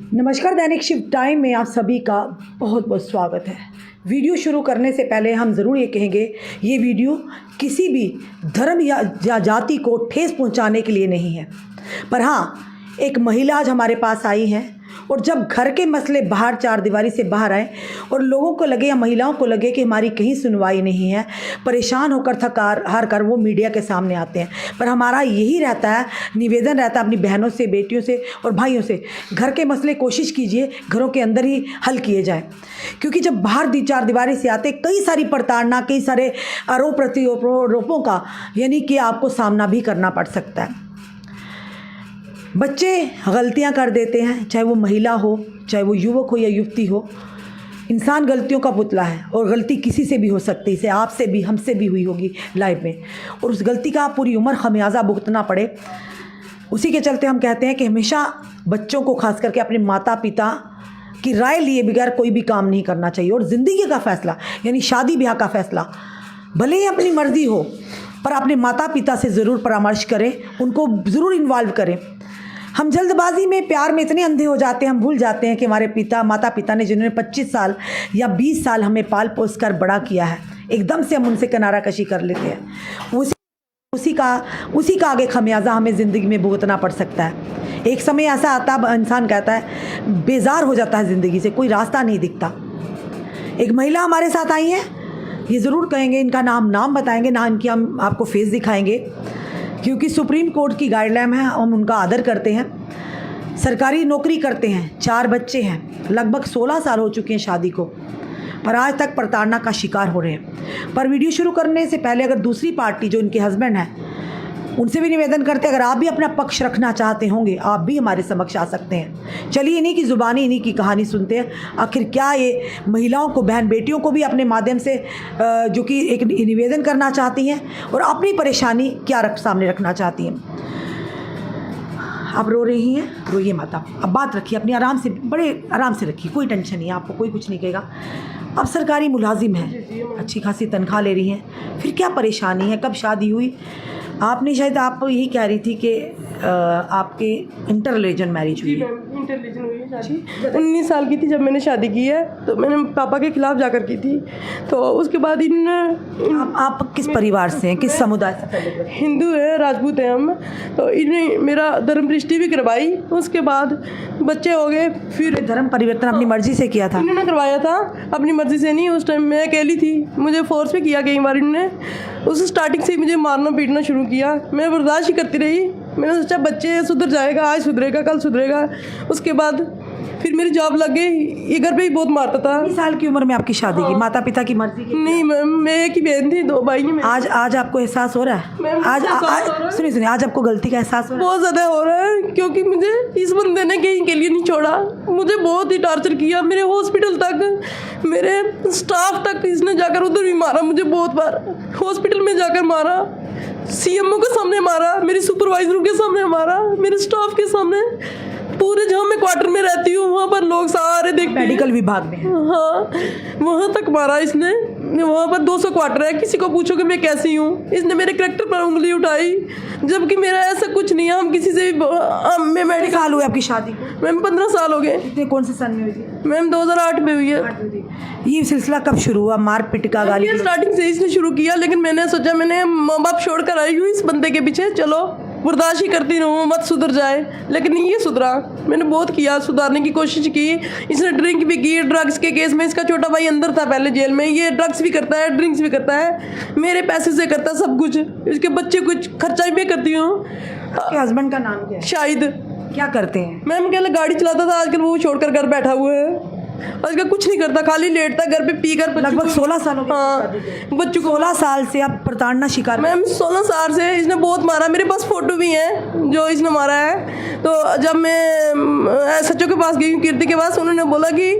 नमस्कार, दैनिक shift time में आप सभी का बहुत बहुत स्वागत है। वीडियो शुरू करने से पहले हम ज़रूर ये कहेंगे, ये वीडियो किसी भी धर्म या जाति को ठेस पहुंचाने के लिए नहीं है। पर हाँ, एक महिला आज हमारे पास आई हैं और जब घर के मसले बाहर चार दीवारी से बाहर आए और लोगों को लगे या महिलाओं को लगे कि हमारी कहीं सुनवाई नहीं है, परेशान होकर थक हार कर वो मीडिया के सामने आते हैं। पर हमारा यही रहता है, निवेदन रहता है अपनी बहनों से, बेटियों से और भाइयों से, घर के मसले कोशिश कीजिए घरों के अंदर ही हल किए जाए। क्योंकि जब बाहर चार दीवारी से आते कई सारी प्रताड़ना, कई सारे आरोप प्रत्यारोपों का यानी कि आपको सामना भी करना पड़ सकता है। बच्चे गलतियां कर देते हैं, चाहे वो महिला हो, चाहे वो युवक हो या युवती हो। इंसान गलतियों का पुतला है और गलती किसी से भी हो सकती है, इसे आपसे भी हमसे भी हुई होगी लाइफ में, और उस गलती का पूरी उम्र खमियाजा भुगतना पड़े। उसी के चलते हम कहते हैं कि हमेशा बच्चों को खास करके अपने माता पिता की राय लिए बगैर कोई भी काम नहीं करना चाहिए। और ज़िंदगी का फ़ैसला यानी शादी ब्याह का फ़ैसला भले ही अपनी मर्ज़ी हो, पर अपने माता पिता से ज़रूर परामर्श करें, उनको ज़रूर इन्वॉल्व करें। हम जल्दबाजी में प्यार में इतने अंधे हो जाते हैं, हम भूल जाते हैं कि हमारे माता पिता ने जिन्होंने 25 साल या 20 साल हमें पाल पोस कर बड़ा किया है, एकदम से हम उनसे किनारा कशी कर लेते हैं। उसी का आगे खमियाजा हमें ज़िंदगी में भुगतना पड़ सकता है। एक समय ऐसा आता है, इंसान कहता है बेजार हो जाता है ज़िंदगी से, कोई रास्ता नहीं दिखता। एक महिला हमारे साथ आई है, ये ज़रूर कहेंगे, इनका नाम बताएंगे ना, इनकी हम आपको फेस दिखाएंगे, क्योंकि सुप्रीम कोर्ट की गाइडलाइन है, हम उनका आदर करते हैं। सरकारी नौकरी करते हैं, 4 बच्चे हैं, लगभग 16 साल हो चुके हैं शादी को, पर आज तक प्रताड़ना का शिकार हो रहे हैं। पर वीडियो शुरू करने से पहले अगर दूसरी पार्टी जो इनके हस्बैंड हैं, उनसे भी निवेदन करते हैं, अगर आप भी अपना पक्ष रखना चाहते होंगे, आप भी हमारे समक्ष आ सकते हैं। चलिए इन्हीं की ज़ुबानी, इन्हीं की कहानी सुनते हैं। आखिर क्या ये महिलाओं को, बहन बेटियों को भी अपने माध्यम से जो कि एक निवेदन करना चाहती हैं और अपनी परेशानी क्या सामने रखना चाहती हैं। आप रो रही हैं, रोइए मत, अब बात रखिए अपनी, आराम से, बड़े आराम से रखिए, कोई टेंशन नहीं है, आपको कोई कुछ नहीं कहेगा। अब सरकारी मुलाजिम हैं, अच्छी खासी तनख्वाह ले रही हैं, फिर क्या परेशानी है, कब शादी हुई? आपने शायद आप यही कह रही थी कि आपके इंटर रिलीजन मैरिज हुई है। इंटर रिलीजन हुई है शादी। 19 साल की थी जब मैंने शादी की है, तो मैंने पापा के खिलाफ जाकर की थी। तो उसके बाद आप किस परिवार से हैं, किस समुदाय से? हिंदू है, राजपूत है हम। तो इन्हें मेरा धर्म दृष्टि भी करवाई, उसके बाद बच्चे हो गए। फिर धर्म परिवर्तन अपनी मर्जी से किया था? इन्होंने करवाया था, अपनी मर्जी से नहीं। उस टाइम मैं अकेली थी, मुझे फोर्स भी किया कई बार इन्होंने। उस स्टार्टिंग से ही मुझे मारना पीटना शुरू किया, मैं बर्दाश्त ही करती रही। मैंने सोचा बच्चे सुधर जाएगा, आज सुधरेगा कल सुधरेगा। उसके बाद फिर मेरी जॉब लग गई, ये घर पे ही बहुत मारता था। 20 साल की उम्र में आपकी शादी की, माता पिता की मर्जी की? नहीं मैम, मैं एक ही बहन थी, 2 भाई हैं। आज आपको एहसास हो रहा है? आज सुनिए, आज आपको गलती का एहसास हो रहा है? बहुत ज़्यादा हो रहा है, क्योंकि मुझे इस बंदे ने कहीं के लिए नहीं छोड़ा, मुझे बहुत ही टॉर्चर किया। मेरे हॉस्पिटल तक, मेरे स्टाफ तक इसने जाकर उधर भी मारा मुझे, बहुत बार हॉस्पिटल में जाकर मारा, सीएमओ के सामने मारा, मेरी सुपरवाइजरों के सामने मारा, मेरे स्टाफ के सामने, पूरे जहाँ मैं क्वार्टर में रहती हूँ वहाँ पर लोग सारे देखते हैं। मेडिकल विभाग में? हाँ, वहाँ तक मारा इसने। वहाँ पर 200 क्वार्टर है, किसी को पूछो कि मैं कैसी हूँ, इसने मेरे कैरेक्टर पर उंगली उठाई, जबकि मेरा ऐसा कुछ नहीं है। हम किसी से भी मैं मेडिकल। साल हुए आपकी शादी को? मैम 15 साल हो गए। कौन से सन में हुई थी? मैम 2008 में हुई है। ये सिलसिला कब शुरू हुआ, मार पीट का, गाली? स्टार्टिंग से इसने शुरू किया, लेकिन मैंने सोचा, मैंने माँ बाप छोड़ कर आई हूँ इस बंदे के पीछे, चलो बर्दाश्त ही करती रहूँ, मत सुधर जाए। लेकिन नहीं ये सुधरा, मैंने बहुत किया, सुधारने की कोशिश की। इसने ड्रिंक भी की, ड्रग्स के केस में इसका छोटा भाई अंदर था पहले जेल में, ये ड्रग्स भी करता है, ड्रिंक्स भी करता है, मेरे पैसे से करता है सब कुछ। इसके बच्चे कुछ खर्चा भी करती हूँ। आपके हस्बैंड का नाम क्या है? शाहिद। क्या करते हैं? मैम पहले गाड़ी चलाता था, आजकल वो छोड़कर घर बैठा हुआ है। आजकल कुछ नहीं करता, खाली लेटता घर पे पीकर। लगभग 16 साल हो गए। हाँ, बच्चों को 16 साल से आप प्रताड़ना शिकार? मैम 16 साल से इसने बहुत मारा, मेरे पास फोटो भी है जो इसने मारा है। तो जब मैं सचो के पास गई, कीर्ति के पास, उन्होंने बोला कि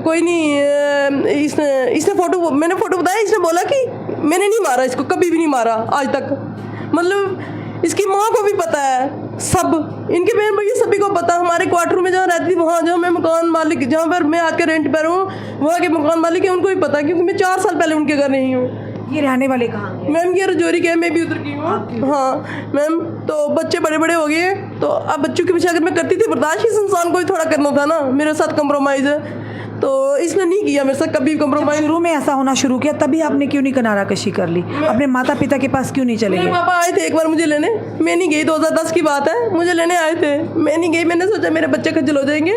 कोई नहीं, इसने फोटो, मैंने फोटो बताया, इसने बोला कि मैंने नहीं मारा इसको, कभी भी नहीं मारा आज तक। मतलब इसकी माँ को भी पता है, सब इनके बहन भैया सभी को पता। हमारे क्वार्टर में जहाँ रहती थी, वहाँ जहाँ मैं मकान मालिक, जहाँ पर मैं आके रेंट पर हूँ, वहाँ के मकान मालिक है, उनको भी पता है, क्योंकि मैं 4 साल पहले उनके घर नहीं हूँ। ये रहने वाले कहाँ? मैम ये रजौरी के मैं भी उधर की हूँ। हाँ मैम, तो बच्चे बड़े बड़े हो गए हैं, तो अब बच्चों के पीछे अगर मैं करती थी बर्दाश्त, इस इंसान को भी थोड़ा करना था ना, मेरे साथ कंप्रोमाइज़ है, तो इसने नहीं किया मेरे साथ कभी कंप्रोमाइज़। शुरू में ऐसा होना शुरू किया तभी आपने क्यों नहीं किनारा कशी कर ली? अपने माता पिता के पास क्यों नहीं चले मेरे गए? पापा आए थे एक बार मुझे लेने, मैं नहीं गई, 2010 की बात है, मुझे लेने आए थे, मैं नहीं गई। मैंने सोचा मेरे बच्चे खज्जल हो जाएंगे,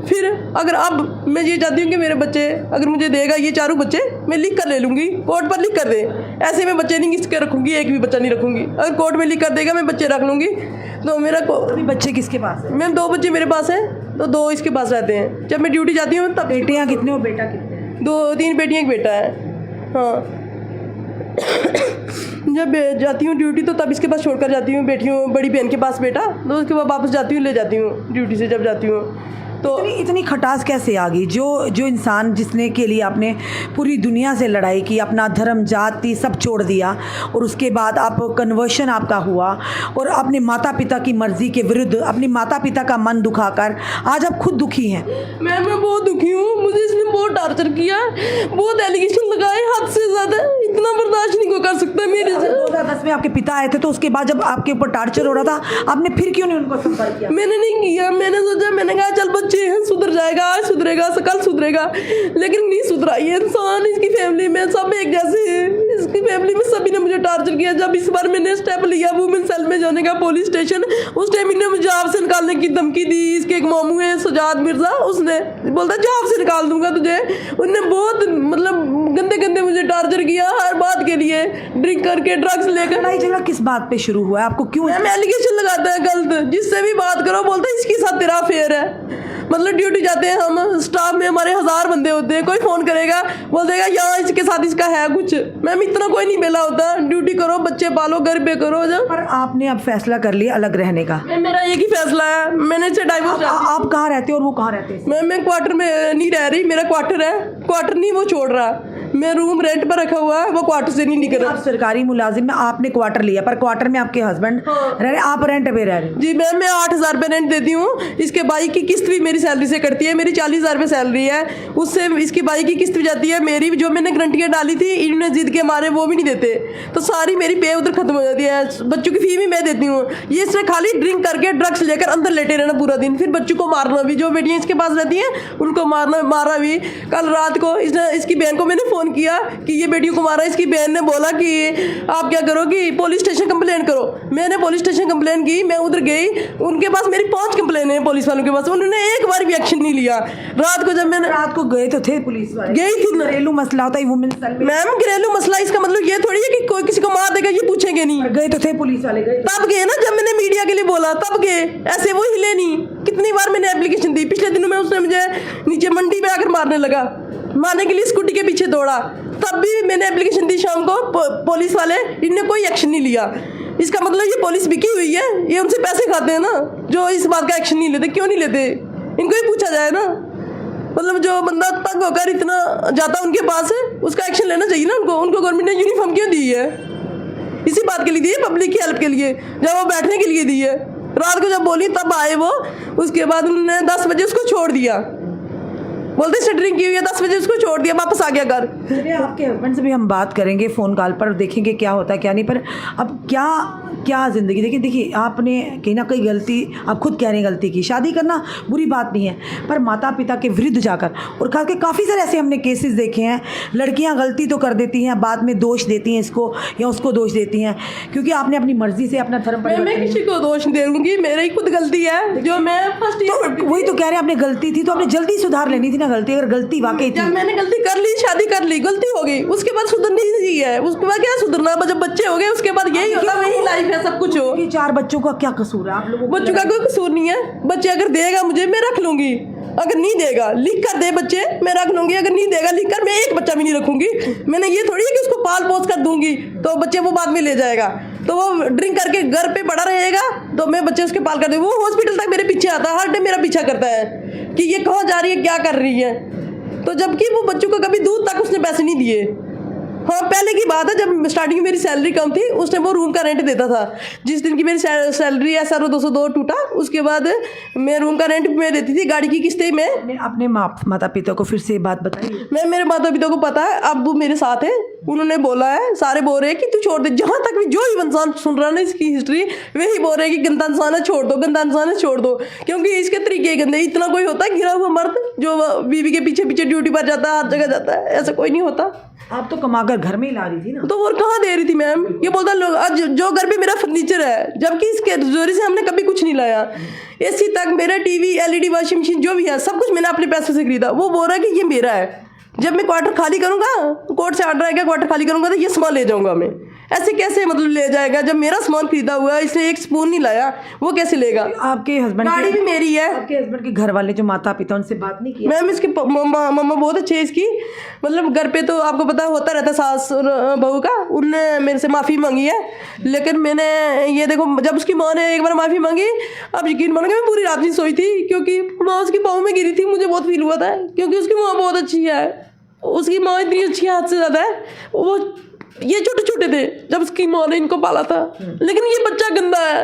फिर अगर अब मैं ये चाहती हूँ कि मेरे बच्चे अगर मुझे देगा ये चारों बच्चे, मैं लिख कर ले लूँगी, कोर्ट पर लिख कर दे, ऐसे मैं बच्चे नहीं किसके रखूँगी, एक भी बच्चा नहीं रखूँगी। अगर कोर्ट में लिख कर देगा मैं बच्चे रख लूँगी। तो मेरा अभी बच्चे किसके पास है? मैम 2 बच्चे मेरे पास हैं, तो 2 इसके पास रहते हैं। जब मैं ड्यूटी जाती हूँ तब बेटियाँ कितने और बेटा कितने? 2-3 बेटियाँ, एक बेटा है। हाँ जब जाती हूँ ड्यूटी तो तब इसके पास छोड़कर जाती हूँ, बेटियों बड़ी बहन के पास बेटा, तो उसके बाद वापस जाती हूँ, ले जाती हूँ ड्यूटी से जब जाती हूँ। तो इतनी खटास कैसे आ गई? जो इंसान जिसने के लिए आपने पूरी दुनिया से लड़ाई की, अपना धर्म जाति सब छोड़ दिया, और उसके बाद आप कन्वर्शन आपका हुआ और अपने माता पिता की मर्जी के विरुद्ध अपने माता पिता का मन दुखाकर आज आप खुद दुखी हैं। मैं बहुत दुखी हूँ, मुझे इसने बहुत टार्चर किया, बहुत एलिगेशन लगाए हद से ज़्यादा, इतना बर्दाश्त नहीं कोई कर सकता मेरे से। 2010 में आपके पिता आए थे, तो उसके बाद जब आपके ऊपर टार्चर हो रहा था आपने फिर क्यों नहीं उनको संपर्क किया? मैंने नहीं किया, मैंने सोचा, मैंने कहा चल बच्चे हैं, सुधर जाएगा, आज सुधरेगा कल सुधरेगा, लेकिन नहीं सुधरा ये इंसान। इसकी फैमिली में सब एक जैसे हैं, इसकी फैमिली में सभी ने मुझे टार्चर किया। जब इस बार मैंने स्टेप लिया वुमेन सेल में जाने का पुलिस स्टेशन, उस टाइम इन्होंने मुझे जाब से निकालने की धमकी दी। इसके एक मामू है सजाद मिर्जा, उसने बोलता जाब से निकाल दूंगा तुझे। उनने बहुत मतलब गंदे गंदे मुझे टार्चर किया हर बात के लिए, ड्रिंक करके ड्रग्स लेकर। लड़ाई झगड़ा किस बात पे शुरू हुआ है? आपको क्यों? मैम एलिगेशन लगाता है गलत, जिससे भी बात करो बोलता है इसके साथ तेरा अफेयर है। मतलब ड्यूटी जाते हैं हम, स्टाफ में हमारे 1000 बंदे होते हैं, कोई फ़ोन करेगा बोल देगा यहाँ इसके साथ इसका है कुछ। मैम इतना कोई नहीं बेला होता, ड्यूटी करो, बच्चे पालो, घर पे करो। जब पर आपने अब फैसला कर लिया अलग रहने का। मेरा एक ही फैसला है, मैंने इससे डाइवोर्स। आप कहाँ रहते हो और वो कहाँ रहते हैं? मैं क्वार्टर में नहीं रह रही, मेरा क्वार्टर है, क्वार्टर नहीं वो छोड़ रहा, मैं रूम रेंट पर रखा हुआ है, वो क्वार्टर से नहीं निकल रहा। आप सरकारी मुलाजिम में, आपने क्वार्टर लिया, पर क्वार्टर में आपके हस्बैंड रह रहे, आप रेंट पे रह रहे? जी मैम, मैं 8000 रुपये रेंट देती हूँ। इसके बाइक की किस्त भी मेरी सैलरी से कटती है, मेरी 40,000 रुपये सैलरी है, उससे इसकी बाइक की किस्त भी जाती है। मेरी जो मैंने गारंटियाँ डाली थी इन्होंने जिद के मारे वो भी नहीं देते, तो सारी मेरी पे उधर खत्म हो जाती है। बच्चों की फी भी मैं देती हूँ, ये इससे खाली ड्रिंक करके ड्रग्स लेकर अंदर लेटे रहना पूरा दिन, फिर बच्चों को मारना भी, जो बेटियाँ इसके पास रहती हैं उनको मारा भी। कल रात को इसकी बहन को मैंने फ़ोन किया कि ये बेटियों को मारा। इसकी बहन ने बोला कि आप क्या करो कि पुलिस स्टेशन कंप्लेन करो। मैंने पुलिस स्टेशन कंप्लेन की, मैं उधर गई, उनके पास मेरी 5 कंप्लेन है पुलिस वालों के पास, उन्होंने एक बार भी एक्शन नहीं लिया। रात को जब मैंने रात को गए तो थे पुलिस वाले? गई थी ना। घरेलू मसला होता है वुमेन सेल में। मैम घरेलू मसला इसका मतलब ये थोड़ी है कि कोई किसी को मार देगा ये पूछेंगे नहीं। गए तो थे पुलिस वाले? गए तब गए ना जब मैंने मीडिया के लिए बोला, तब गए, ऐसे वो हिले नहीं। कितनी बार मैंने एप्लीकेशन दी, पिछले दिनों में उसने मुझे नीचे मंडी में आकर मारने लगा, मारने के लिए स्कूटी के पीछे दौड़ा, तब भी मैंने एप्लीकेशन दी शाम को। पुलिस वाले इनने कोई एक्शन नहीं लिया। इसका मतलब ये पुलिस बिकी हुई है, ये उनसे पैसे खाते हैं ना, जो इस बात का एक्शन नहीं लेते। क्यों नहीं लेते, इनको ही पूछा जाए ना। मतलब जो बंदा तंग होकर इतना जाता उनके पास है, उसका एक्शन लेना चाहिए ना उनको गवर्नमेंट ने यूनिफॉर्म क्यों दी है? इसी बात के लिए दी है, पब्लिक की हेल्प के लिए, जब वो बैठने के लिए दी है। रात को जब बोली तब आए वो, उसके बाद उन्होंने 10 बजे उसको छोड़ दिया, बोलते शटरिंग की हुई है, 10 बजे उसको छोड़ दिया, वापस आ गया घर। चलिए आपके हस्बैंड से भी हम बात करेंगे फ़ोन कॉल पर, देखेंगे क्या होता है क्या नहीं। पर अब क्या ज़िंदगी, देखिए आपने कहीं ना कहीं गलती, आप खुद कह रहे हैं गलती की, शादी करना बुरी बात नहीं है, पर माता पिता के विरुद्ध जाकर, और खास के काफ़ी सारे ऐसे हमने केसेस देखे हैं, लड़कियां गलती तो कर देती हैं, बाद में दोष देती हैं इसको या उसको दोष देती हैं, क्योंकि आपने अपनी मर्जी से अपना धर्म मैं किसी को दोष दे दूंगी, मेरी खुद गलती है जो मैं फर्स्ट ईयर। वही तो कह रहे हैं, आपने गलती थी तो आपने जल्दी सुधार लेनी थी ना गलती। अगर गलती वाकई थी, जब मैंने गलती कर ली, शादी कर ली, गलती हो गई, उसके बाद सुधरनी ही है। उसके बाद क्या सुधरना, जब बच्चे हो गए उसके बाद यही होता, वही लाइफ है, सब कुछ हो। 4 बच्चों का क्या कसूर है आप लोगों को? बच्चों का कोई कसूर नहीं है, बच्चे अगर देगा मुझे मैं रख लूंगी, अगर नहीं देगा लिख कर दे बच्चे मैं रख लूंगी, अगर नहीं देगा लिख कर मैं एक बच्चा भी नहीं रखूंगी। मैंने ये थोड़ी है कि उसको पाल पोस कर दूंगी तो बच्चे वो बाद में ले जाएगा, तो वो ड्रिंक करके घर पे पड़ा रहेगा तो मैं बच्चे उसके पाल कर दूँ। वो हॉस्पिटल तक मेरे पीछे आता है, हर डे मेरा पीछा करता है कि ये कहाँ जा रही है, क्या कर रही है, तो जबकि वो बच्चों को कभी दूध तक उसने पैसे नहीं दिए। हाँ, पहले की बात है, जब स्टार्टिंग में मेरी सैलरी कम थी उस टाइम वो रूम का रेंट देता था। जिस दिन की मेरी सैलरी SRO 202 टूटा उसके बाद मैं रूम का रेंट मैं देती थी, गाड़ी की किस्तें में। अपने माता पिता को फिर से ये बात बताइए। मैं मेरे माता पिता को पता है, अब वो मेरे साथ है, उन्होंने बोला है, सारे बोल रहे हैं कि तू छोड़ दे। जहाँ तक भी जो भी इंसान सुन रहा है ना इसकी हिस्ट्री, वही बोल रहे हैं कि गंदा इंसान है छोड़ दो, गंदा इंसान है छोड़ दो, क्योंकि इसके तरीके गंदे। इतना कोई होता है गिरा हुआ मर्द जो बीवी के पीछे पीछे ड्यूटी पर जाता है, हर जगह जाता है, ऐसा कोई नहीं होता। आप तो कमाकर घर में ही ला रही थी ना। तो और कहाँ दे रही थी मैम? ये बोलता लोग आज जो घर पे मेरा फर्नीचर है, जबकि इसके जोरी से हमने कभी कुछ नहीं लाया। एसी तक, मेरा टीवी, LED वॉशिंग मशीन जो भी है सब कुछ मैंने अपने पैसे से खरीदा। वो बोल रहा है कि ये मेरा है। जब मैं क्वार्टर खाली करूंगा, कोर्ट से ऑर्डर आएगा, क्वार्टर खाली करूंगा तो ये सामान ले जाऊंगा मैं। ऐसे कैसे मतलब ले जाएगा? जब मेरा सामान खरीदा हुआ है, इसने एक स्पून नहीं लाया, वो कैसे लेगा? आपके हस्बैंड, गाड़ी भी मेरी है। आपके हस्बैंड के घर वाले जो माता पिता, उनसे बात नहीं की? मैम इसके मम्मा बहुत अच्छे है इसकी, मतलब घर पे तो आपको पता होता रहता सास और बहू का। उनने मेरे से माफ़ी मांगी है, लेकिन मैंने ये देखो, जब उसकी माँ ने एक बार माफ़ी मांगी, अब यकीन मानो मैं पूरी रात नहीं सोई थी, क्योंकि माँ उसकी पाँव में गिरी थी। मुझे बहुत फील हुआ था, क्योंकि उसकी माँ बहुत अच्छी है, उसकी माँ इतनी अच्छी है, हद से ज़्यादा है। वो ये छोटे छोटे थे जब उसकी माँ ने इनको पाला था, लेकिन ये बच्चा गंदा है,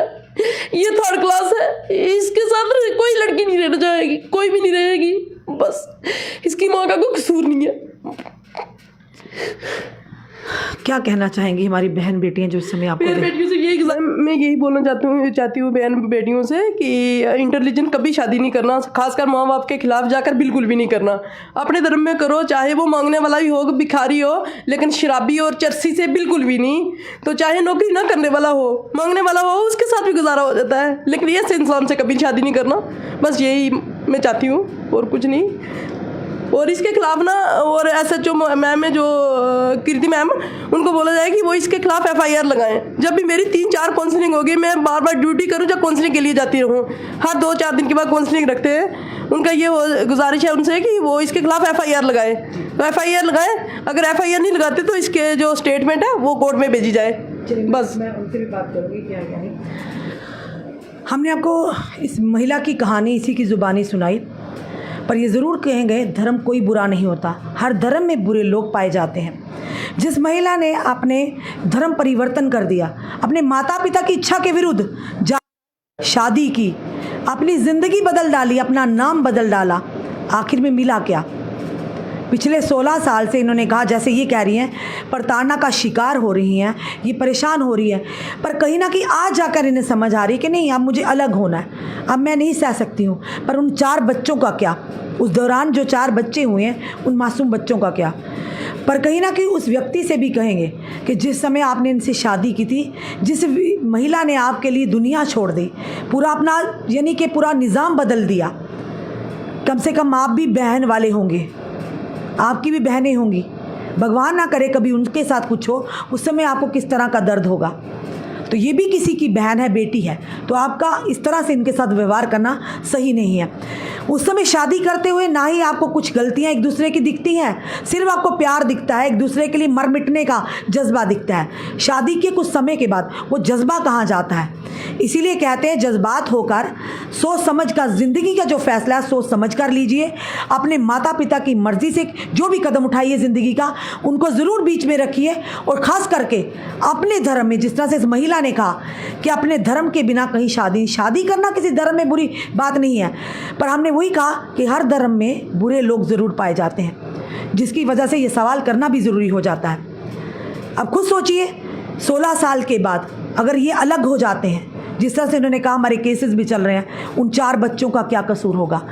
ये 3rd क्लास है, इसके साथ कोई लड़की नहीं रहना चाहेगी, कोई भी नहीं रहेगी, बस इसकी माँ का कोई कसूर नहीं है। क्या कहना चाहेंगी हमारी बहन बेटियां जो इस समय आपको बहन बेटियों से मैं यही बोलना चाहती हूँ बहन बेटियों से कि इंटेलिजेंट कभी शादी नहीं करना, खासकर माँ बाप के खिलाफ जाकर बिल्कुल भी नहीं करना। अपने धर्म में करो, चाहे वो मांगने वाला ही हो, भिखारी हो, लेकिन शराबी और चरसी से बिल्कुल भी नहीं। तो चाहे नौकरी ना करने वाला हो, मांगने वाला हो, उसके साथ भी गुजारा हो जाता है, लेकिन ऐसे इंसान से कभी शादी नहीं करना। बस यही मैं चाहती हूँ और कुछ नहीं। और इसके खिलाफ ना, और SHO मैम है जो कीर्ति मैम, उनको बोला जाए कि वो इसके खिलाफ FIR लगाएं। जब भी मेरी 3-4 काउंसलिंग होगी, मैं बार बार ड्यूटी करूं, जब काउंसलिंग के लिए जाती रहूं, हर 2-4 दिन के बाद काउंसलिंग रखते हैं। उनका ये गुजारिश है उनसे कि वो इसके खिलाफ FIR लगाएं। तो FIR लगाएं, अगर FIR नहीं लगाते तो इसके जो स्टेटमेंट है वो कोर्ट में भेजी जाए। बस मैं उनसे भी बात करूँगी क्या नहीं। हमने आपको इस महिला की कहानी इसी की ज़ुबानी सुनाई, पर ये ज़रूर कहेंगे धर्म कोई बुरा नहीं होता, हर धर्म में बुरे लोग पाए जाते हैं। जिस महिला ने अपने धर्म परिवर्तन कर दिया, अपने माता पिता की इच्छा के विरुद्ध शादी की, अपनी ज़िंदगी बदल डाली, अपना नाम बदल डाला, आखिर में मिला क्या? पिछले 16 साल से इन्होंने कहा, जैसे ये कह रही हैं प्रताड़ना का शिकार हो रही हैं, ये परेशान हो रही है, पर कहीं ना कहीं आज जाकर इन्हें समझ आ रही है कि नहीं, अब मुझे अलग होना है, अब मैं नहीं सह सकती हूँ। पर उन 4 बच्चों का क्या? उस दौरान जो 4 बच्चे हुए हैं, उन मासूम बच्चों का क्या? पर कहीं ना कहीं उस व्यक्ति से भी कहेंगे कि जिस समय आपने इनसे शादी की थी, जिस महिला ने आपके लिए दुनिया छोड़ दी, पूरा अपना यानी कि पूरा निज़ाम बदल दिया, कम से कम आप भी बहन वाले होंगे, आपकी भी बहनें होंगी, भगवान ना करे कभी उनके साथ कुछ हो, उस समय आपको किस तरह का दर्द होगा। तो ये भी किसी की बहन है, बेटी है, तो आपका इस तरह से इनके साथ व्यवहार करना सही नहीं है। उस समय शादी करते हुए ना ही आपको कुछ गलतियां एक दूसरे की दिखती हैं, सिर्फ आपको प्यार दिखता है, एक दूसरे के लिए मर मिटने का जज्बा दिखता है। शादी के कुछ समय के बाद वो जज्बा कहाँ जाता है? इसीलिए कहते हैं जज्बात होकर सोच समझ कर, ज़िंदगी का जो फैसला है सोच समझ कर लीजिए। अपने माता पिता की मर्ज़ी से जो भी कदम उठाइए ज़िंदगी का, उनको ज़रूर बीच में रखिए। और ख़ास करके अपने धर्म में, जिस तरह से इस महिला ने कहा कि अपने धर्म के बिना कहीं शादी करना किसी धर्म में बुरी बात नहीं है, पर हमने वही कहा कि हर धर्म में बुरे लोग ज़रूर पाए जाते हैं, जिसकी वजह से ये सवाल करना भी ज़रूरी हो जाता है। अब खुद सोचिए, 16 साल के बाद अगर ये अलग हो जाते हैं, जिस तरह से उन्होंने कहा हमारे केसेस भी चल रहे हैं, उन 4 बच्चों का क्या कसूर होगा?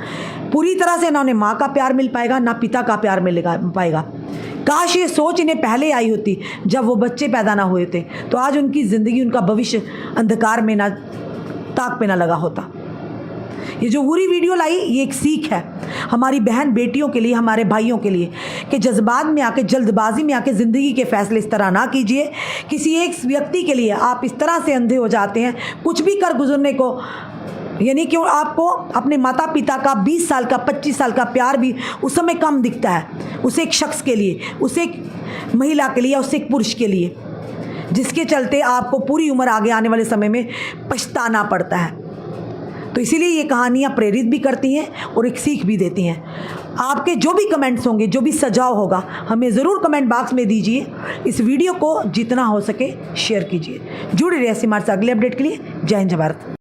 पूरी तरह से ना उन्हें माँ का प्यार मिल पाएगा, ना पिता का प्यार मिलेगा पाएगा। काश ये सोच इन्हें पहले आई होती, जब वो बच्चे पैदा ना हुए थे, तो आज उनकी ज़िंदगी, उनका भविष्य अंधकार में ना, ताक पे ना लगा होता। ये जो पूरी वीडियो लाई, ये एक सीख है हमारी बहन बेटियों के लिए, हमारे भाइयों के लिए, कि जज्बात में आके, जल्दबाजी में आके ज़िंदगी के फैसले इस तरह ना कीजिए। किसी एक व्यक्ति के लिए आप इस तरह से अंधे हो जाते हैं, कुछ भी कर गुजरने को, यानी कि आपको अपने माता पिता का 20 साल का, 25 साल का प्यार भी उस समय कम दिखता है, उसे एक शख्स के लिए, उसे एक महिला के लिए, या उसे एक पुरुष के लिए, जिसके चलते आपको पूरी उम्र आगे आने वाले समय में पछताना पड़ता है। तो इसीलिए ये कहानियाँ प्रेरित भी करती हैं और एक सीख भी देती हैं। आपके जो भी कमेंट्स होंगे, जो भी सुझाव होगा, हमें ज़रूर कमेंट बॉक्स में दीजिए। इस वीडियो को जितना हो सके शेयर कीजिए। जुड़े रहिए हमारे साथ अगले अपडेट के लिए। जय हिंद, जय भारत।